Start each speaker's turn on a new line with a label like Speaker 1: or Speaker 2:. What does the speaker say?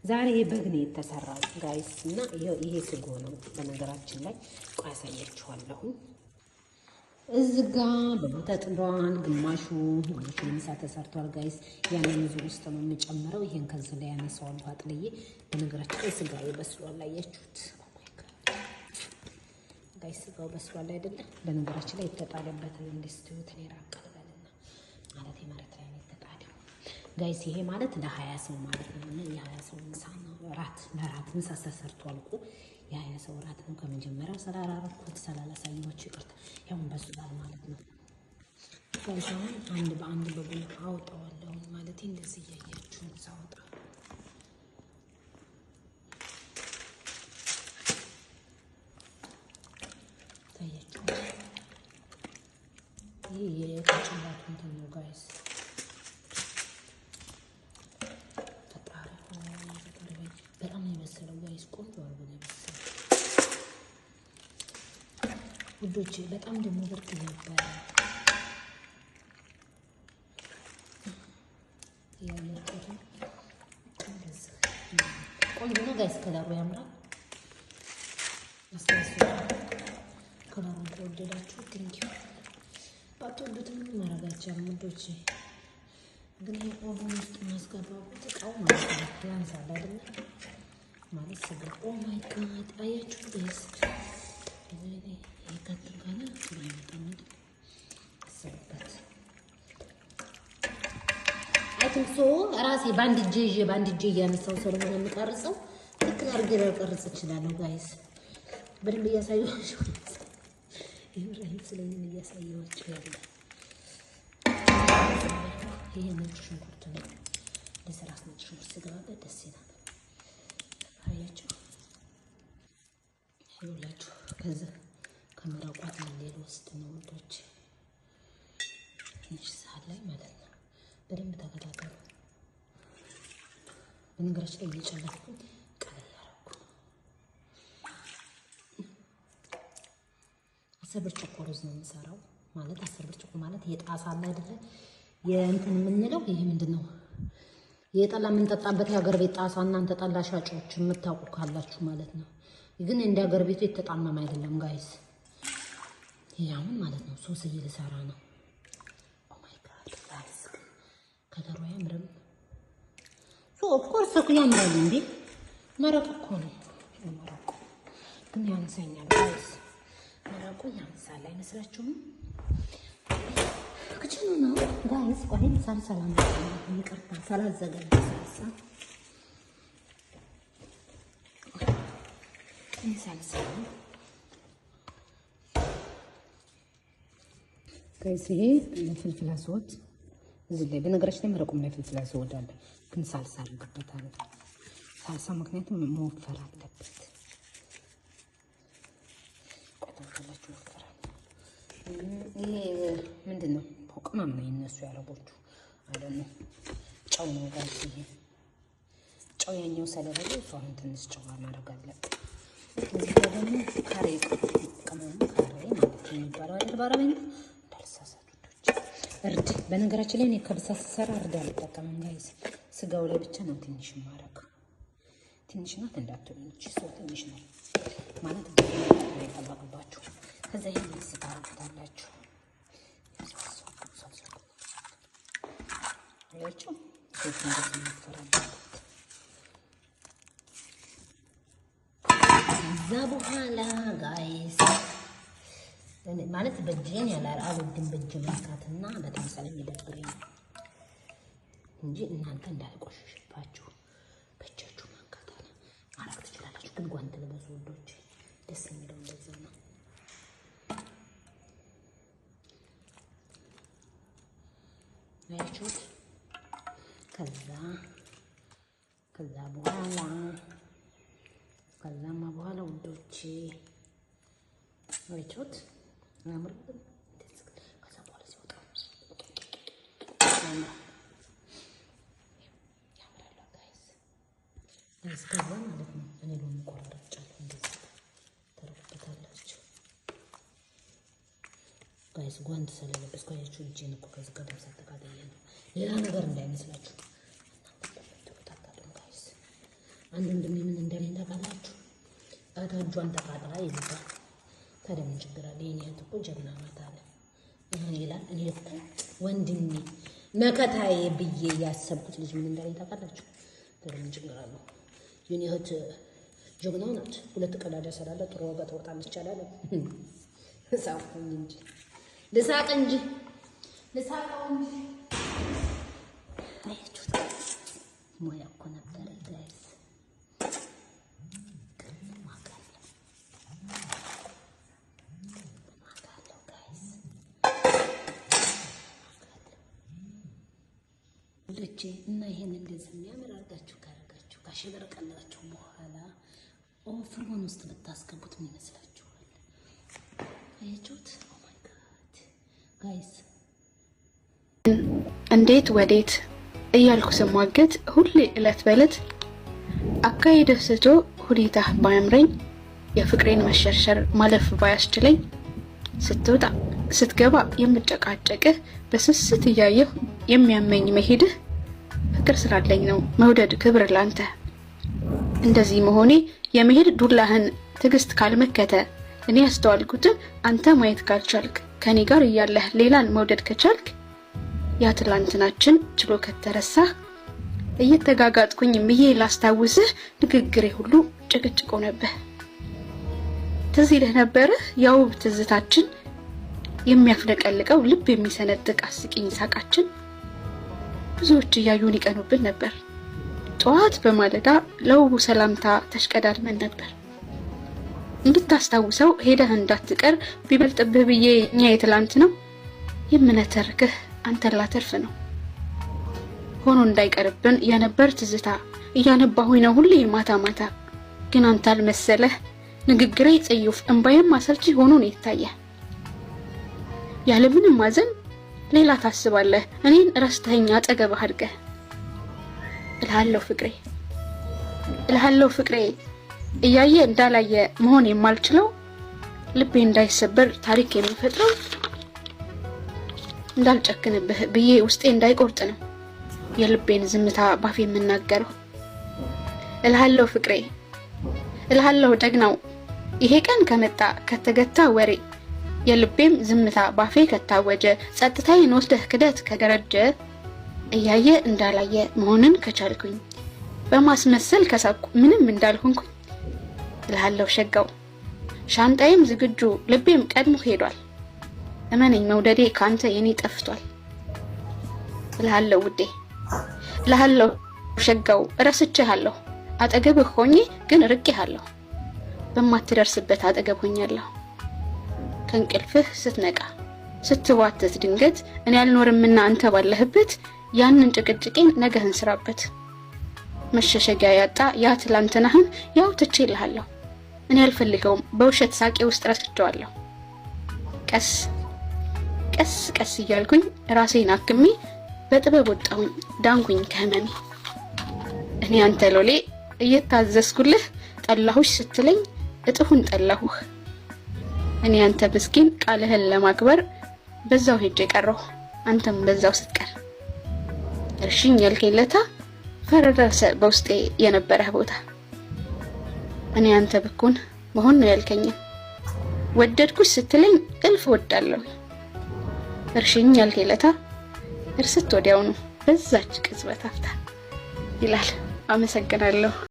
Speaker 1: ዛሬ በግ ነው የተሰራው ጋይስ እና ይሄ ስጎ ነው በነገራችን ላይ ቆይ አሳያችኋለሁ። እዚህ ጋ በተጥሏል ግማሹ ምሳ ተሰርቷል ጋይስ። ያንን እዚህ ውስጥ ነው የምጨምረው። ይሄን ከዚህ ላይ ያነሳዋል አጥልዬ። በነገራችን ላይ ስጋው በስሏል አያችሁት? ጋይስ ስጋው በስሏል አይደለ? በነገራችን ላይ የተጣለበት እንዲስቱት ነው ያራቀበልና ማለት የመሬት ላይ ነው የተጣለው ጋይስ። ይሄ ማለት ለ20 ሰው ማለት ነው እና የ20 ሰው ምሳ ነው። ለራት ምሳ ተሰርቶ አልቆ የ20 ሰው ራት ነው። ከመጀመሪያው ስላላረኩት ስላላሳየኋችሁ ይቅርታ። ያው በስሏል ማለት ነው ጋይስ። አሁን አንድ በአንድ በጎን አውጣዋለሁ ማለት እንደዚህ እያያችሁ ሳውጣ ታያችሁ። ይሄ የጭንቅላቱ እንትን ነው ጋይስ። በጣም ነው የበሰለው ጋይስ። ቆንጆ አርጎ ነው የበሰለው ውዶቼ። በጣም ደግሞ ብርቅ ነበረ ያለቁት። ቆንጆ ነው ጋይስ። ከለሩ ያምራል። አስተያየት ከለሩን ከወደዳችሁ ቴንኪው። ባትወዱትም ማረጋቸው ውዶቼ። ግን ይሄ ኦቨን ውስጥ ማስገባበት እቃው ማለት ነው ያንሳል አይደለ? ማለት ስጋ ኦ ማይ ጋድ አያችሁ ጋይስ። ይከተጋና ጥሩ አይመጣም አሰብበት። አይ ቲንክ ሶ ራሴ ባንድ እጄ እያነሳው ስለሆነ የምቀርጸው ልክ አድርጌ ልቀርጽ እችላለሁ ጋይስ። በደንብ እያሳየኋችሁ ይሄን ስለምን እያሳየኋችሁ ያለ ይሄ ነጭ ሽንኩርት ነው። ለሰላሳ ነጭ ሽንኩርት ስገባበት ደስ ይላል። አያችሁ ይኸውላችሁ። ከዚህ ከመራቋት ሌላ ውስጥ ነው ውዶች። ትንሽ ሰዓት ላይ ማለት ነው። በደንብ ተከታተሉ። በነገራችን ላይ እየጨለፍኩኝ ቀለል ያደረኩ 10 ብርጭቆ ሩዝ ነው የምሰራው። ማለት 10 ብርጭቆ ማለት የጣሳ አለ አይደለ? የእንትን የምንለው ይሄ ምንድን ነው? የጠላ የምንጠጣበት የሀገር ቤት ጣሳ። እናንተ ጠላ ሻጮች የምታውቁ ካላችሁ ማለት ነው። ግን እንደ ሀገር ቤቱ የተጣመመ አይደለም ጋይስ። ይሄ አሁን ማለት ነው ሶስዬ ልሰራ ነው። ኦ ማይ ጋድ ጋይስ ከለሩ ያምርም። ኦፍ ኮርስ እኮ ያምራል እንዴ! መረቅ እኮ ነው። መረቁ ግን ያንሰኛል ጋይስ። መረቁ ያንሳል አይመስላችሁም? ክችኑ ነው ጋይስ። ቆይ ሰላም ይቅርታ ሳላዘጋጅ ሳልሳ ጋይስ። ይሄ ለፍልፍል አስወጥ እዚህ ላይ በነገራችን ላይ መረቁም ላይ ፍልፍል አስወጥ አለ፣ ግን ሳልሳ አድርግበታለሁ። ሳልሳ ምክንያቱም መወፈር አለበት። ቆጣላችሁ ወፈራል። ይሄ ምንድን ነው? ቅመም ነው የነሱ ያረቦቹ አይደል? ጨው ነው ጋይስ። ይሄ ጨው ያኛው ስለሌለ አሁን ትንሽ ጨው ማድረግ አለብን። እዚህ ጋር ደግሞ ካሬ ቅመም ካሬ ማለት የሚባለው አይደል በአረበኛ? እንዳልሳሳት ውዶች። እርድ በነገራችን ላይ እኔ ከብሳ ስሰራ እርድ አልጠቀምም ጋይስ። ስጋው ላይ ብቻ ነው ትንሽ ማድረግ። ትንሽ ናት እንዳትሆን እንጂ ሰው ትንሽ ነው ማለት ይጠባቅባችሁ። ከዛ ይሄን ታረጉታላችሁ። ያችሁ ሶስት እንደዚህ ይፈራል። ከዛ በኋላ ጋይስ ማለት በእጄን ያላል አልወድም በእጅ መንካትና በጣም ስለሚደብረኝ እንጂ እናንተ እንዳልቆሽሽባችሁ በእጃችሁ መንካት ማድረግ ትችላላችሁ። ግን ጓንት ልበሱ ወዶች። ደስ የሚለው እንደዛ ነው። አያችሁት? ከዛማ በኋላ ውዶቼ አያችሁት? ያምራል። ከዛ በኋላ ሲወጣ ያምራል ጋይስ። ከዛ ማለት ነው እኔ ሎሚ ቆራርጫለሁ። እንደዚህ ተረፍበታላችሁ ጋይስ። ጓንት ስለለበስኩ አያችሁ እጄን እኮ ከዚህ ጋር ተቃጠየ ነው። ሌላ ነገር እንዳይመስላችሁ። አንድ ወንድሜ ምን እንደኔ ታውቃላችሁ? እጇን ተቃጥላ ይሉታል። ታዲያ ምን ችግር አለ? የኔ እህት እኮ ጀግና ናት አለ ይላል። እኔ እኮ ወንድሜ መከታዬ ብዬ ያሰብኩት ልጅ ምን እንደኔ ታውቃላችሁ? ታዲያ ምን ችግር አለው? የኔ እህት ጀግና ናት። ሁለት ቀዳዳ ሰላለ ጥሩ ወጋ ተወጣለች ይቻላል። ሳቁኝ እንጂ ልሳቅ እንጂ ልሳቀው እንጂ አያችሁት? ሙያ እኮ ነበረ ጋይስ። ልጄ እና ይሄን እንደዚህ የሚያምር አድርጋችሁ ካረጋችሁ ካሸበረቀላችሁ በኋላ ኦፍሮን ውስጥ ብታስገቡት ምን ይመስላችኋል? አያችሁት? ኦ ማይ ጋድ ጋይስ፣
Speaker 2: እንዴት ወዴት እያልኩ ስሟገት ሁሌ እለት በእለት አካሄድህ ስቶ ሁኔታ ባያምረኝ የፍቅሬን መሸርሸር ማለፍ ባያስችለኝ ስትወጣ ስትገባ የምጨቃጨቅህ በስስት እያየሁ የሚያመኝ መሄድህ ፍቅር ስላለኝ ነው መውደድ ክብር ላንተ። እንደዚህ መሆኔ የመሄድ ዱላህን ትዕግስት ካልመከተ እኔ ያስተዋልኩት አንተ ማየት ካልቻልክ ከኔ ጋር እያለህ ሌላን መውደድ ከቻልክ ያ ትላንትናችን ችሎ ከተረሳህ እየተጋጋጥኩኝ ምዬ ላስታውስህ ንግግሬ ሁሉ ጭቅጭቅ ሆነብህ። ትዝ ይልህ ነበር ያው ትዝታችን የሚያፍለቀልቀው ልብ የሚሰነጥቅ አስቂኝ ሳቃችን። ብዙዎች እያዩን ይቀኑብን ነበር። ጠዋት በማለዳ ለውቡ ሰላምታ ተሽቀዳድመን ነበር። እንድታስታውሰው ሄደህ እንዳትቀር ቢበልጥብህ ብዬ እኛ የትላንት ነው የምነተርክህ አንተን ላተርፍ ነው። ሆኖ እንዳይቀርብን የነበር ትዝታ እያነባሁኝ ነው ሁሌ ማታ ማታ። ግን አንተ አልመሰለህ ንግግሬ ጽዩፍ እንባዬም አሰልቺ ሆኖ ነው የታየህ። ያለምንም ማዘን ሌላ ታስባለህ እኔን ረስተኸኝ አጠገብህ አድርገህ። እልሃለሁ ፍቅሬ እያየ እንዳላየ መሆን የማልችለው ልቤ እንዳይሰበር ታሪክ የሚፈጥረው እንዳልጨክንብህ ብዬ ውስጤ እንዳይቆርጥ ነው የልቤን ዝምታ ባፌ የምናገረው። እልሃለሁ ፍቅሬ እልሃለሁ ደግናው ይሄ ቀን ከመጣ ከተገታ ወሬ የልቤም ዝምታ ባፌ ከታወጀ ጸጥታዬን ወስደህ ክደት ከደረጀ እያየ እንዳላየ መሆንን ከቻልኩኝ በማስመሰል ከሳቁ ምንም እንዳልሆንኩኝ እልሃለሁ ሸጋው ሻንጣዬም ዝግጁ ልቤም ቀድሞ ሄዷል። እመነኝ መውደዴ ካንተ የኔ ጠፍቷል። እልሃለሁ ውዴ እልሃለሁ ሸጋው ረስቼሃለሁ አጠገብህ ሆኜ ግን ርቄሃለሁ። በማትደርስበት አጠገብ ሆኛለሁ። ከእንቅልፍህ ስትነቃ ስትዋተት ድንገት እኔ አልኖርምና አንተ ባለህበት ያንን ጭቅጭቄን ነገህን ስራበት። መሸሸጊያ ያጣ ያ ትላንትናህን ያው ትቼልሃለሁ። እኔ አልፈልገውም በውሸት ሳቄ ውስጥ ረስቼዋለሁ። ቀስ ቀስ ቀስ እያልኩኝ ራሴን አክሜ በጥበብ ወጣሁኝ ዳንኩኝ ከህመሜ። እኔ አንተ ሎሌ እየታዘዝኩልህ ጠላሁሽ ስትለኝ እጥፉን ጠላሁህ። እኔ አንተ ምስኪን ቃልህን ለማክበር በዛው ሄጄ ቀረሁ አንተም በዛው ስትቀር። እርሽኝ ያልከኝ ለታ ፈረደሰ በውስጤ የነበረህ ቦታ። እኔ አንተ ብኩን መሆን ነው ያልከኝ ወደድኩሽ ስትለኝ እልፍ ወዳለሁ። እርሽኝ ያልከኝ ለታ እርስት ወዲያውኑ በዛች ቅጽበት አፍታ ይላል። አመሰግናለሁ።